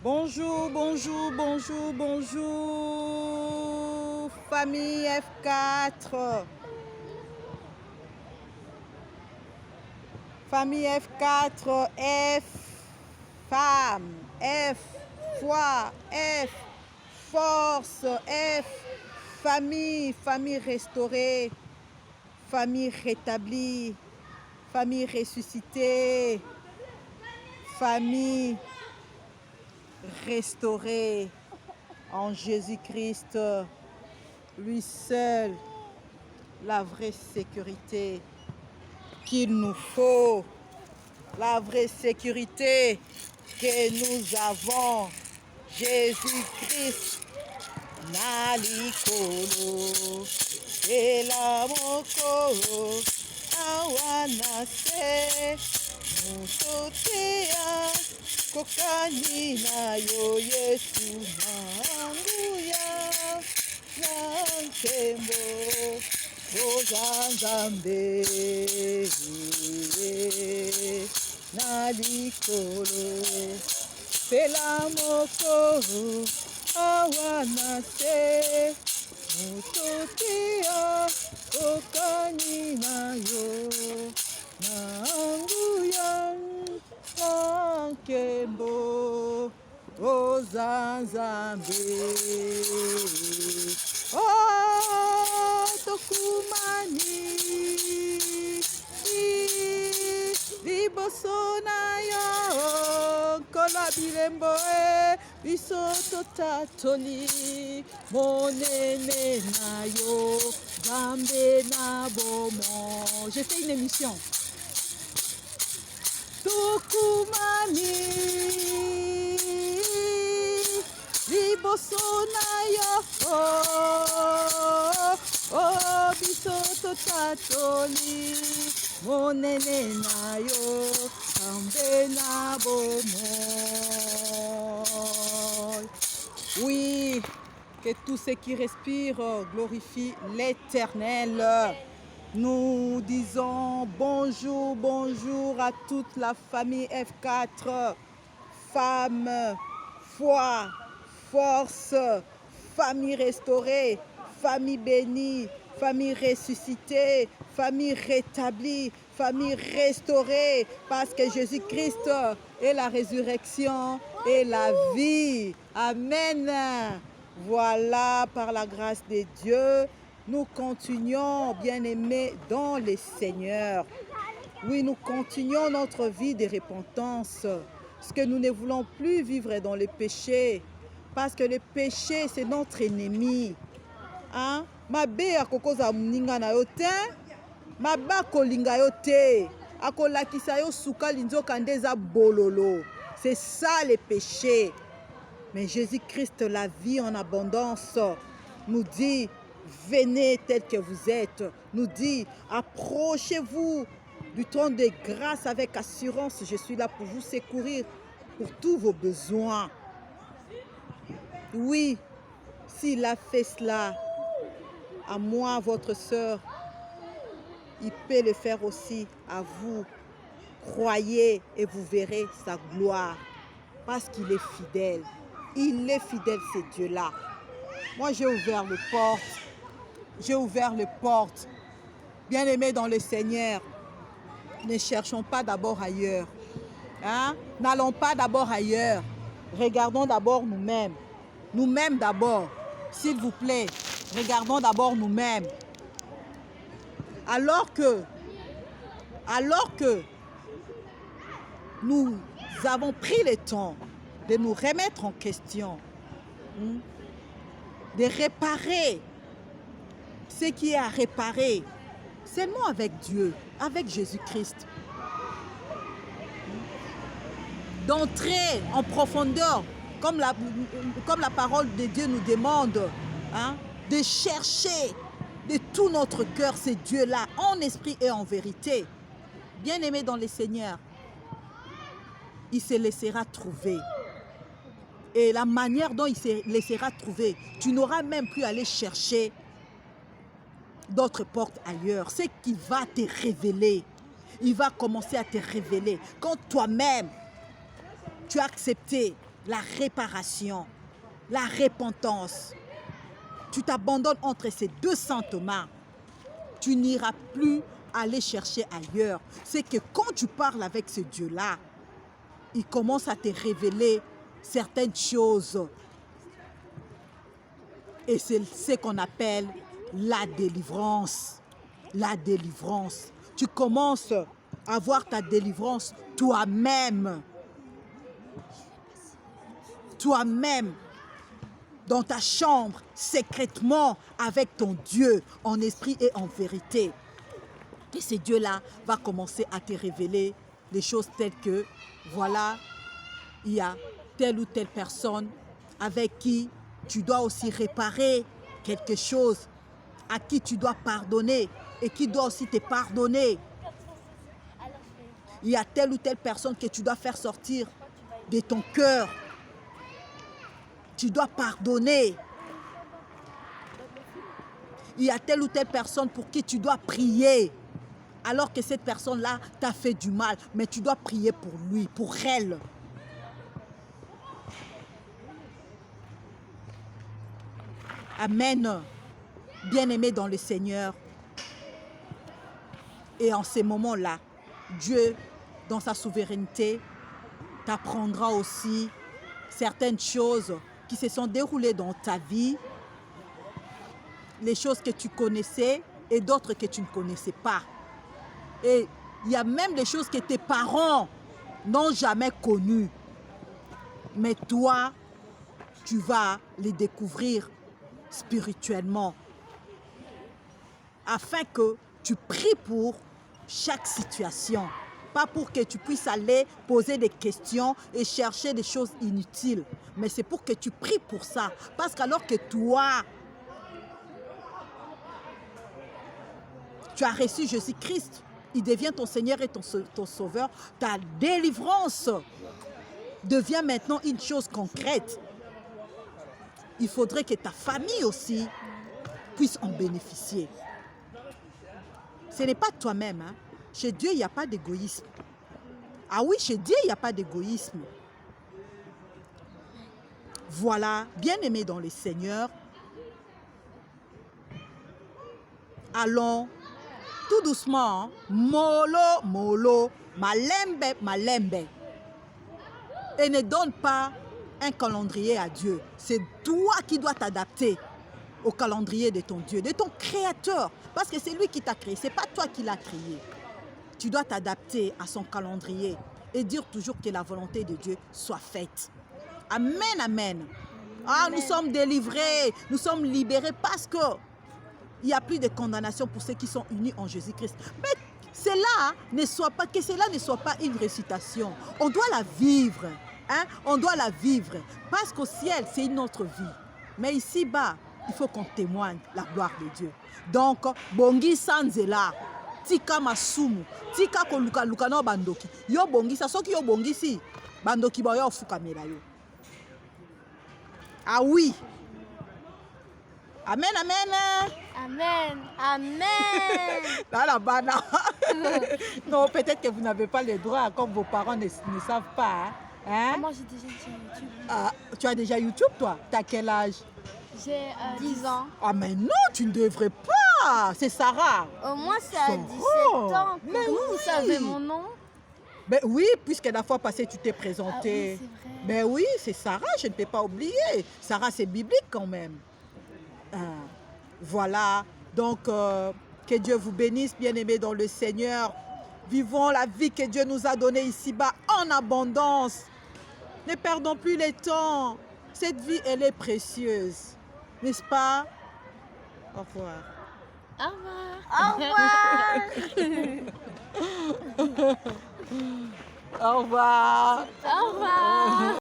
Bonjour, bonjour, bonjour, bonjour, famille F4. Famille F4, F, femme, F, foi, F, force, F, famille, famille restaurée, famille rétablie, famille ressuscitée, famille restaurée en Jésus-Christ, lui seul, la vraie sécurité qu'il nous faut, la vraie sécurité que nous avons. Jésus-Christ, nalikolo, elamoko, awanase, mutotea, kokani na yo Yesu manguya, na nkembo, ozanzambe, nalikolo, pelamoko, awanase, mutotea, kokani na yo, na nguya, nkembo, ozanzambe. Oh, tokumani, liboso na yo, kola bilembo biso totatoli, monene na yo, Zambe na bomo. J'ai fait une émission. Tokumani, liboso na yo, oh, biso totatoli, monene na yo, Zambe na bomo. Oui, que tous ceux qui respirent glorifient l'Éternel. Nous disons bonjour, bonjour à toute la famille F4, femmes, foi, force, famille restaurée, famille bénie, famille ressuscitée, famille rétablie, famille restaurée, parce que Jésus-Christ est la résurrection et la vie. Amen. Voilà, par la grâce de Dieu, nous continuons, bien-aimés, dans le Seigneur. Oui, nous continuons notre vie de repentance, parce que nous ne voulons plus vivre dans le péché, parce que le péché, c'est notre ennemi. Hein? Mabe akokoza muninga na yo te, mabe akolinga yo te, akolakisa yo suka linzoka ndeza bololo. C'est ça le péché. Mais Jésus-Christ, la vie en abondance, nous dit, venez tel que vous êtes. Nous dit, approchez-vous du trône de grâce avec assurance. Je suis là pour vous secourir pour tous vos besoins. Oui, s'il a fait cela, à moi, votre sœur, il peut le faire aussi à vous. Croyez et vous verrez sa gloire. Parce qu'il est fidèle. Il est fidèle, ce Dieu-là. Moi, j'ai ouvert les portes. J'ai ouvert les portes. Bien-aimés dans le Seigneur, ne cherchons pas d'abord ailleurs. Hein? N'allons pas d'abord ailleurs. Regardons d'abord nous-mêmes. Nous-mêmes d'abord. S'il vous plaît, regardons d'abord nous-mêmes. Alors que nous avons pris le temps de nous remettre en question, de réparer ce qui est à réparer, seulement avec Dieu, avec Jésus-Christ. D'entrer en profondeur, comme la parole de Dieu nous demande, hein, de chercher de tout notre cœur ce Dieu-là, en esprit et en vérité. Bien-aimé dans le Seigneur, il se laissera trouver. Et la manière dont il se laissera trouver, tu n'auras même plus à aller chercher d'autres portes ailleurs. C'est qu'il va te révéler. Il va commencer à te révéler. Quand toi-même, tu as accepté la réparation, la repentance. Tu t'abandonnes entre ces deux saintes mains. Tu n'iras plus aller chercher ailleurs. C'est que quand tu parles avec ce Dieu-là, il commence à te révéler certaines choses. Et c'est ce qu'on appelle la délivrance. La délivrance. Tu commences à voir ta délivrance toi-même. Toi-même, dans ta chambre, secrètement, avec ton Dieu, en esprit et en vérité. Et ce Dieu-là va commencer à te révéler des choses telles que, voilà, il y a telle ou telle personne avec qui tu dois aussi réparer quelque chose, à qui tu dois pardonner et qui doit aussi te pardonner. Il y a telle ou telle personne que tu dois faire sortir de ton cœur. Tu dois pardonner. Il y a telle ou telle personne pour qui tu dois prier. Alors que cette personne-là t'a fait du mal. Mais tu dois prier pour lui, pour elle. Amen. Bien-aimé dans le Seigneur. Et en ces moments-là, Dieu, dans sa souveraineté, t'apprendra aussi certaines choses qui se sont déroulées dans ta vie, les choses que tu connaissais et d'autres que tu ne connaissais pas. Et il y a même des choses que tes parents n'ont jamais connues. Mais toi, tu vas les découvrir spirituellement. Afin que tu pries pour chaque situation. Pas pour que tu puisses aller poser des questions et chercher des choses inutiles. Mais c'est pour que tu pries pour ça. Parce qu'alors que toi, tu as reçu Jésus-Christ, il devient ton Seigneur et ton Sauveur, ta délivrance devient maintenant une chose concrète. Il faudrait que ta famille aussi puisse en bénéficier. Ce n'est pas toi-même. Hein. Chez Dieu, il n'y a pas d'égoïsme. Ah oui, chez Dieu, il n'y a pas d'égoïsme. Voilà, bien-aimés dans le Seigneur, allons tout doucement, hein. Mollo, mollo, malembe, malembe. Et ne donne pas un calendrier à Dieu. C'est toi qui dois t'adapter au calendrier de ton Dieu, de ton Créateur. Parce que c'est lui qui t'a créé, ce n'est pas toi qui l'as créé. Tu dois t'adapter à son calendrier et dire toujours que la volonté de Dieu soit faite. Amen, amen. Ah, amen. Nous sommes délivrés, nous sommes libérés parce que il n'y a plus de condamnation pour ceux qui sont unis en Jésus-Christ. Mais que cela ne soit pas une récitation. On doit la vivre. Hein? On doit la vivre. Parce qu'au ciel, c'est une autre vie. Mais ici-bas, il faut qu'on témoigne la gloire de Dieu. Donc, bongi sanzela, tika masumu, tika koluka luka no bandoki. Yo bongi sa soki yo bongi si, bandoki ba yo fuka mela yo. Ah oui. Amen, amen. Amen, amen. Là, là-bas, non, peut-être que vous n'avez pas les droits, comme vos parents ne savent pas. Hein? Moi, j'ai déjà sur YouTube. Ah, tu as déjà YouTube, toi? T'as quel âge? J'ai 10 ans. Ah, mais non, tu ne devrais pas. C'est Sarah. Moi, c'est à 17 ans. Mais comment oui. Vous savez mon nom? Ben oui, puisque la fois passée, tu t'es présentée. Ah, oui, c'est vrai. Ben oui, c'est Sarah, je ne peux pas oublier. Sarah, c'est biblique quand même. Voilà, donc que Dieu vous bénisse, bien-aimés dans le Seigneur. Vivons la vie que Dieu nous a donnée ici-bas en abondance. Ne perdons plus le temps. Cette vie, elle est précieuse. N'est-ce pas? Au revoir. Au revoir. Au revoir. Au revoir.